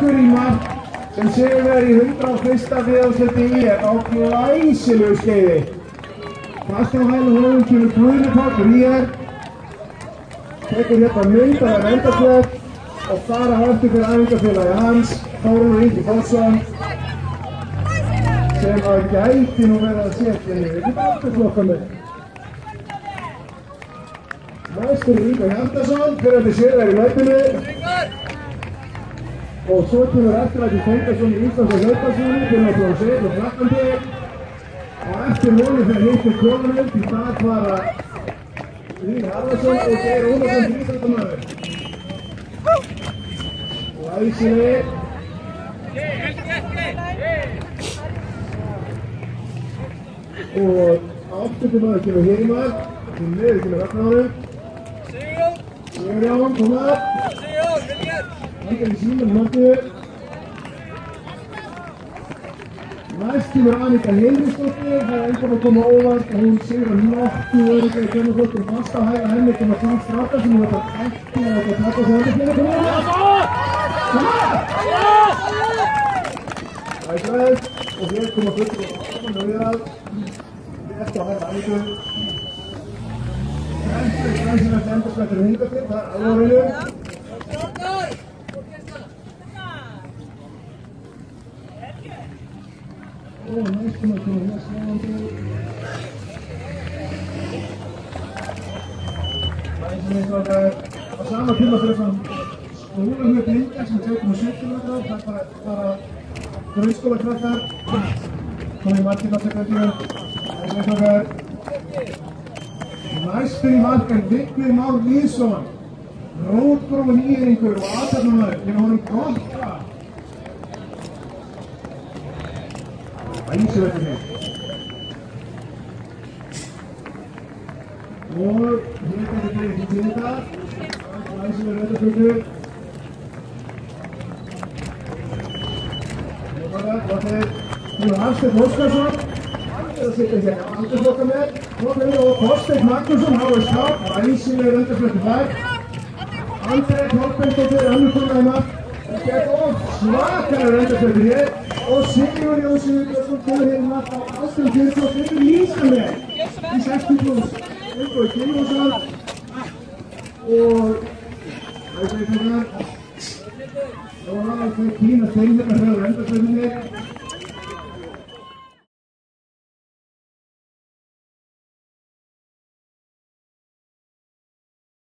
Haukur Ímar sem sigrar í 101. viðarsæti ÍR á glæsilegu skeiði. Fast á hælu honum kemur Guðni Páll ÍR. Tekur hérna mynd af þeim endaslöf og fara aftur fyrir æfingafélagi hans, Þórólfur Ingi Fossson, sem að gæti nú verið að setja niður í afturflokkanum. Næstur Ingo Hjartarson, fyrrandi sigrar í hlaupinu. Og svo kemur Eftirlæti Tengdason í Íslands og hlauparsýningu, fyrir frá Seil og Fraklandi. Og eftir honum fyrir hittir konunum, í dag fara Lín Harðarsson og Geir Ólarsson til íþróttamaður. Glæsileg. Og afturmaður kemur hér í maður, til miður kemur Ragnarður. Sigurjón, koma upp. Líka í síman máttu. Næst kemur Annika Heiðriðsdóttir, það er einhvern að koma óvart að hún sigrar nokkuð öryggi í kemurflokkum fast á hægra henni koma Frank Strákar sem hún ætlar ekki að taka sig henni fyrir koma Það er glæð og hér koma fullur og aftan og viðrað rétt á hægra Anniku Grænslega endarslættur hingað til, það er alvarinu Og næstum að koma hér sláðandi. Læsileikstrákar á sama tíma fyrir svona skólahlaup Linda sem 2,7 km. Það er bara grunnskólakrakkar. Komið Martin á sekundíu. Læsileikstrákar. Næstur í mark er Vignir Már Lýðsson. Rótgrófur nýjeringur og athafnamaður. Ég honum gott það. Æsiverðinni. Og hér er þetta ekki til þetta. Æsiverð reyndaflöku. Nú er Hafsteinn Óskarsson. Hann er að sitja hér á aldursflokka með. Og Þorsteinn Magnússon, HSK. Æsiverð reyndaflöku þar. Andrea Kolbeinsdóttir, önnur kona hérna. Þetta er svakalega reyndaflöku hér. Og Sigurjón Jónsson kemur hérna á ástöðum 45 líka með í 60 pluss. Einhverju Kiljónsson og æsleiknarnar. Og það er Kína Steinn hérna fyrir endarstöðinni.